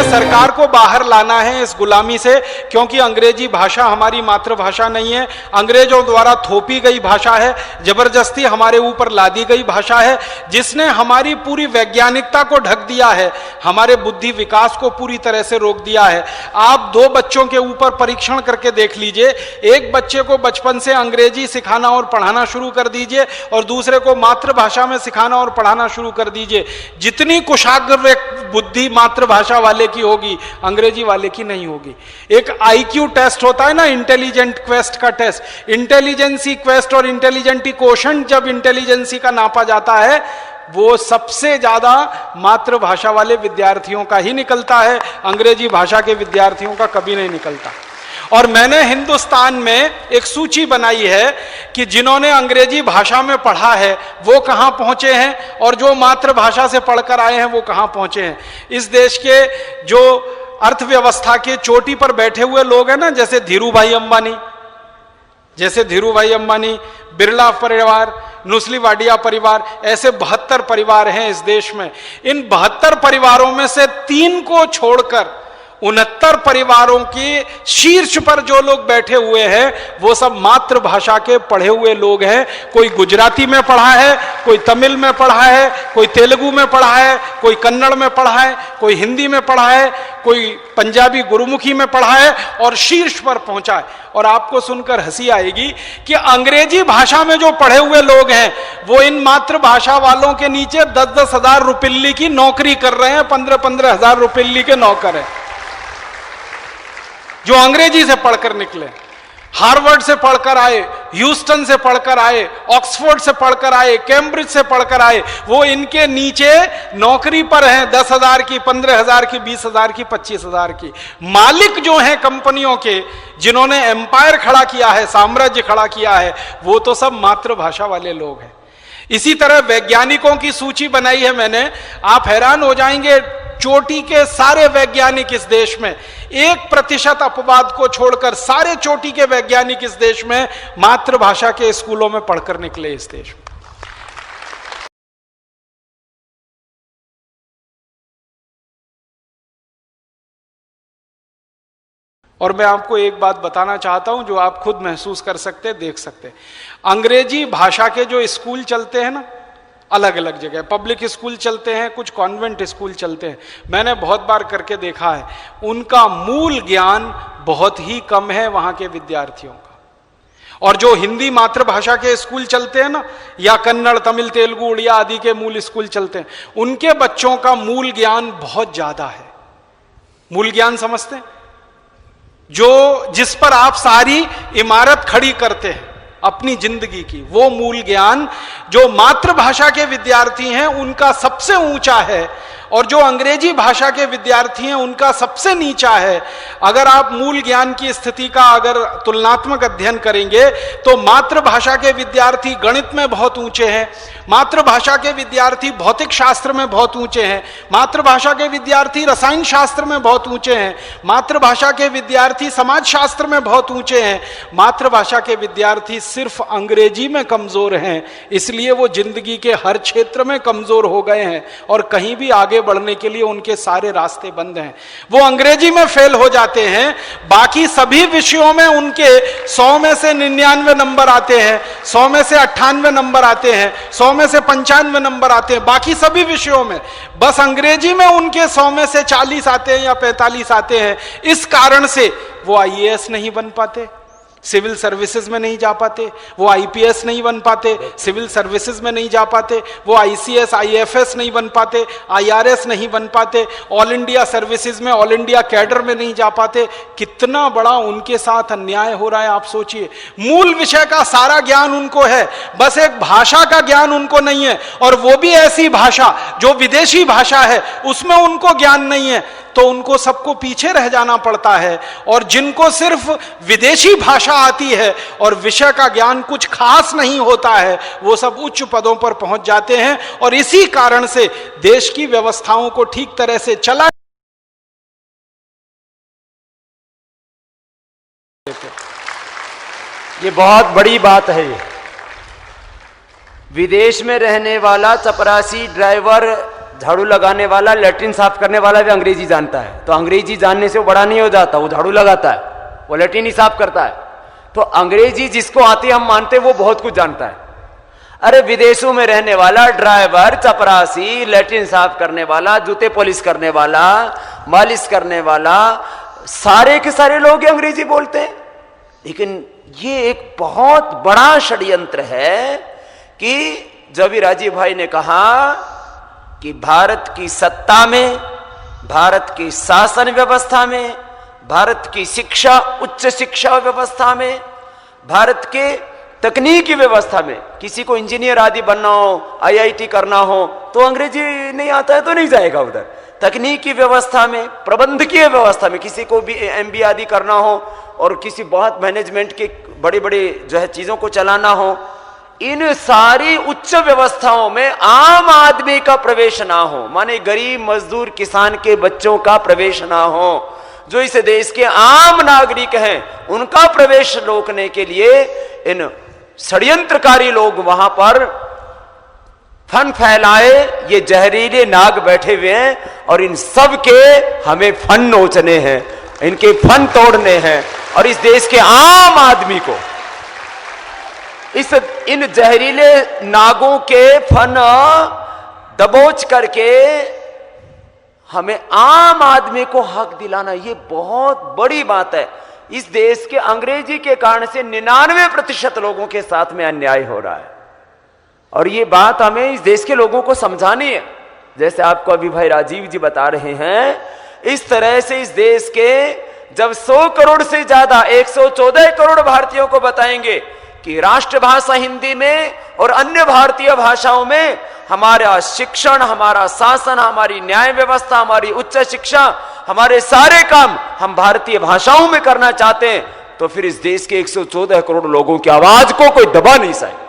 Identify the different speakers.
Speaker 1: सरकार को बाहर लाना है इस गुलामी से, क्योंकि अंग्रेजी भाषा हमारी मातृभाषा नहीं है, अंग्रेजों द्वारा थोपी गई भाषा है, जबरदस्ती हमारे ऊपर लादी गई भाषा है, जिसने हमारी पूरी वैज्ञानिकता को ढक दिया है, हमारे बुद्धि विकास को पूरी तरह से रोक दिया है। आप 2 बच्चों के ऊपर परीक्षण करके देख लीजिए, एक बच्चे को बचपन से अंग्रेजी सिखाना और पढ़ाना शुरू कर दीजिए और दूसरे को मातृभाषा में सिखाना और पढ़ाना शुरू कर दीजिए, जितनी कुशाग्र बुद्धि मातृभाषा वाले की होगी अंग्रेजी वाले की नहीं होगी। एक आईक्यू टेस्ट होता है ना, इंटेलिजेंट क्वेस्ट का टेस्ट, इंटेलिजेंसी क्वेस्ट और इंटेलिजेंटी कोशेंट जब इंटेलिजेंसी का नापा जाता है वो सबसे ज्यादा मातृभाषा वाले विद्यार्थियों का ही निकलता है, अंग्रेजी भाषा के विद्यार्थियों का कभी नहीं निकलता। और मैंने हिंदुस्तान में एक सूची बनाई है कि जिन्होंने अंग्रेजी भाषा में पढ़ा है वो कहां पहुंचे हैं और जो मातृभाषा से पढ़कर आए हैं वो कहां पहुंचे हैं। इस देश के जो अर्थव्यवस्था के चोटी पर बैठे हुए लोग हैं ना, जैसे धीरूभाई अंबानी, बिरला परिवार, नुस्लीवाडिया परिवार, ऐसे 72 परिवार हैं इस देश में। इन 72 परिवारों में से 3 को छोड़कर 69 परिवारों के शीर्ष पर जो लोग बैठे हुए हैं वो सब मातृभाषा के पढ़े हुए लोग हैं। कोई गुजराती में पढ़ा है, कोई तमिल में पढ़ा है, कोई तेलुगु में पढ़ा है, कोई कन्नड़ में पढ़ा है, कोई हिंदी में पढ़ा है, कोई पंजाबी गुरुमुखी में पढ़ा है और शीर्ष पर पहुंचा है। और आपको सुनकर हंसी आएगी कि अंग्रेजी भाषा में जो पढ़े हुए लोग हैं वो इन मातृभाषा वालों के नीचे 10-10 हजार रुपये की नौकरी कर रहे हैं, 15-15 हजार रुपये के नौकर हैं जो अंग्रेजी से पढ़कर निकले, हार्वर्ड से पढ़कर आए, ह्यूस्टन से पढ़कर आए, ऑक्सफोर्ड से पढ़कर आए, कैम्ब्रिज से पढ़कर आए, वो इनके नीचे नौकरी पर हैं, 10,000 की, 15,000 की, 20,000 की, 25,000 की। मालिक जो हैं कंपनियों के, जिन्होंने एम्पायर खड़ा किया है, साम्राज्य खड़ा किया है, वो तो सब मातृभाषा वाले लोग हैं। इसी तरह वैज्ञानिकों की सूची बनाई है मैंने, आप हैरान हो जाएंगे, चोटी के सारे वैज्ञानिक इस देश में 1% अपवाद को छोड़कर सारे चोटी के वैज्ञानिक इस देश में मातृभाषा के स्कूलों में पढ़कर निकले इस देश में। और मैं आपको एक बात बताना चाहता हूं जो आप खुद महसूस कर सकते, देख सकते। अंग्रेजी भाषा के जो स्कूल चलते हैं ना, अलग अलग जगह पब्लिक स्कूल चलते हैं, कुछ कॉन्वेंट स्कूल चलते हैं, मैंने बहुत बार करके देखा है, उनका मूल ज्ञान बहुत ही कम है वहां के विद्यार्थियों का। और जो हिंदी मातृभाषा के स्कूल चलते हैं ना, या कन्नड़, तमिल, तेलुगु, उड़िया आदि के मूल स्कूल चलते हैं, उनके बच्चों का मूल ज्ञान बहुत ज्यादा है। मूल ज्ञान समझते हैं? जो जिस पर आप सारी इमारत खड़ी करते हैं अपनी जिंदगी की, वो मूल ज्ञान जो मातृभाषा के विद्यार्थी हैं उनका सबसे ऊंचा है, और जो अंग्रेजी भाषा के विद्यार्थी हैं उनका सबसे नीचा है। अगर आप मूल ज्ञान की स्थिति का अगर तुलनात्मक अध्ययन करेंगे तो मातृभाषा के विद्यार्थी गणित में बहुत ऊंचे हैं, मातृभाषा के विद्यार्थी भौतिक शास्त्र में बहुत ऊंचे हैं, मातृभाषा के विद्यार्थी रसायन शास्त्र में बहुत ऊंचे हैं, मातृभाषा के विद्यार्थी समाज शास्त्र में बहुत ऊंचे हैं। मातृभाषा के विद्यार्थी सिर्फ अंग्रेजी में कमजोर हैं, इसलिए वो जिंदगी के हर क्षेत्र में कमजोर हो गए हैं और कहीं भी आगे बढ़ने के लिए उनके सारे रास्ते बंद हैं। वो अंग्रेजी में फेल हो जाते हैं, बाकी सभी विषयों में उनके 100 में से 99 नंबर आते हैं, 100 में से 98 नंबर आते हैं, 100 में से 95 नंबर आते हैं, बाकी सभी विषयों में। बस अंग्रेजी में उनके 100 में से 40 आते हैं या 45 आते हैं। इस कारण से वो IAS नहीं बन पाते, सिविल सर्विसेज में नहीं जा पाते, वो IPS नहीं बन पाते, सिविल सर्विसेज में नहीं जा पाते, वो ICS IFS नहीं बन पाते, IRS नहीं बन पाते, ऑल इंडिया सर्विसेज में, ऑल इंडिया कैडर में नहीं जा पाते। कितना बड़ा उनके साथ अन्याय हो रहा है आप सोचिए। मूल विषय का सारा ज्ञान उनको है, बस एक भाषा का ज्ञान उनको नहीं है, और वो भी ऐसी भाषा जो विदेशी भाषा है उसमें उनको ज्ञान नहीं है, तो उनको सबको पीछे रह जाना पड़ता है। और जिनको सिर्फ विदेशी भाषा आती है और विषय का ज्ञान कुछ खास नहीं होता है, वो सब उच्च पदों पर पहुंच जाते हैं। और इसी कारण से देश की व्यवस्थाओं को ठीक तरह से चला
Speaker 2: ये बहुत बड़ी बात है। ये विदेश में रहने वाला चपरासी ड्राइवर झाड़ू लगाने वाला, लैट्रिन साफ करने वाला भी अंग्रेजी जानता है, तो अंग्रेजी जानने से वो बड़ा नहीं हो जाता, वो झाड़ू लगाता है, वो लैट्रिन ही साफ करता है। तो अंग्रेजी जिसको आती है हम मानते हैं वो बहुत कुछ जानता है। अरे विदेशों में रहने वाला ड्राइवर, चपरासी, लैट्रिन साफ करने वाला, जूते पॉलिश करने वाला, मालिश करने वाला, सारे के सारे लोग अंग्रेजी बोलते हैं। लेकिन ये एक बहुत बड़ा षड्यंत्र है कि जब भी राजीव भाई ने कहा कि भारत की सत्ता में, भारत की शासन व्यवस्था में, भारत की शिक्षा, उच्च शिक्षा व्यवस्था में, भारत के तकनीकी व्यवस्था में किसी को इंजीनियर आदि बनना हो, आईआईटी करना हो, तो अंग्रेजी नहीं आता है तो नहीं जाएगा उधर। तकनीकी व्यवस्था में, प्रबंधकीय व्यवस्था में किसी को भी एमबीए आदि करना हो और किसी बहुत मैनेजमेंट के बड़े बड़े जो है चीजों को चलाना हो, इन सारी उच्च व्यवस्थाओं में आम आदमी का प्रवेश ना हो, माने गरीब मजदूर किसान के बच्चों का प्रवेश ना हो, जो इस देश के आम नागरिक हैं उनका प्रवेश रोकने के लिए इन षड्यंत्रकारी लोग वहां पर फन फैलाए, ये जहरीले नाग बैठे हुए हैं और इन सब के हमें फन नोचने हैं, इनके फन तोड़ने हैं और इस देश के आम आदमी को इन जहरीले नागों के फन दबोच करके हमें आम आदमी को हक दिलाना, ये बहुत बड़ी बात है। इस देश के अंग्रेजी के कारण से 99% लोगों के साथ में अन्याय हो रहा है और ये बात हमें इस देश के लोगों को समझानी है। जैसे आपको अभी भाई राजीव जी बता रहे हैं, इस तरह से इस देश के जब 100 करोड़ से ज्यादा 114 करोड़ भारतीयों को बताएंगे कि राष्ट्रभाषा हिंदी में और अन्य भारतीय भाषाओं में हमारा शिक्षण, हमारा शासन, हमारी न्याय व्यवस्था, हमारी उच्च शिक्षा, हमारे सारे काम हम भारतीय भाषाओं में करना चाहते हैं, तो फिर इस देश के 114 करोड़ लोगों की आवाज को कोई दबा नहीं सके।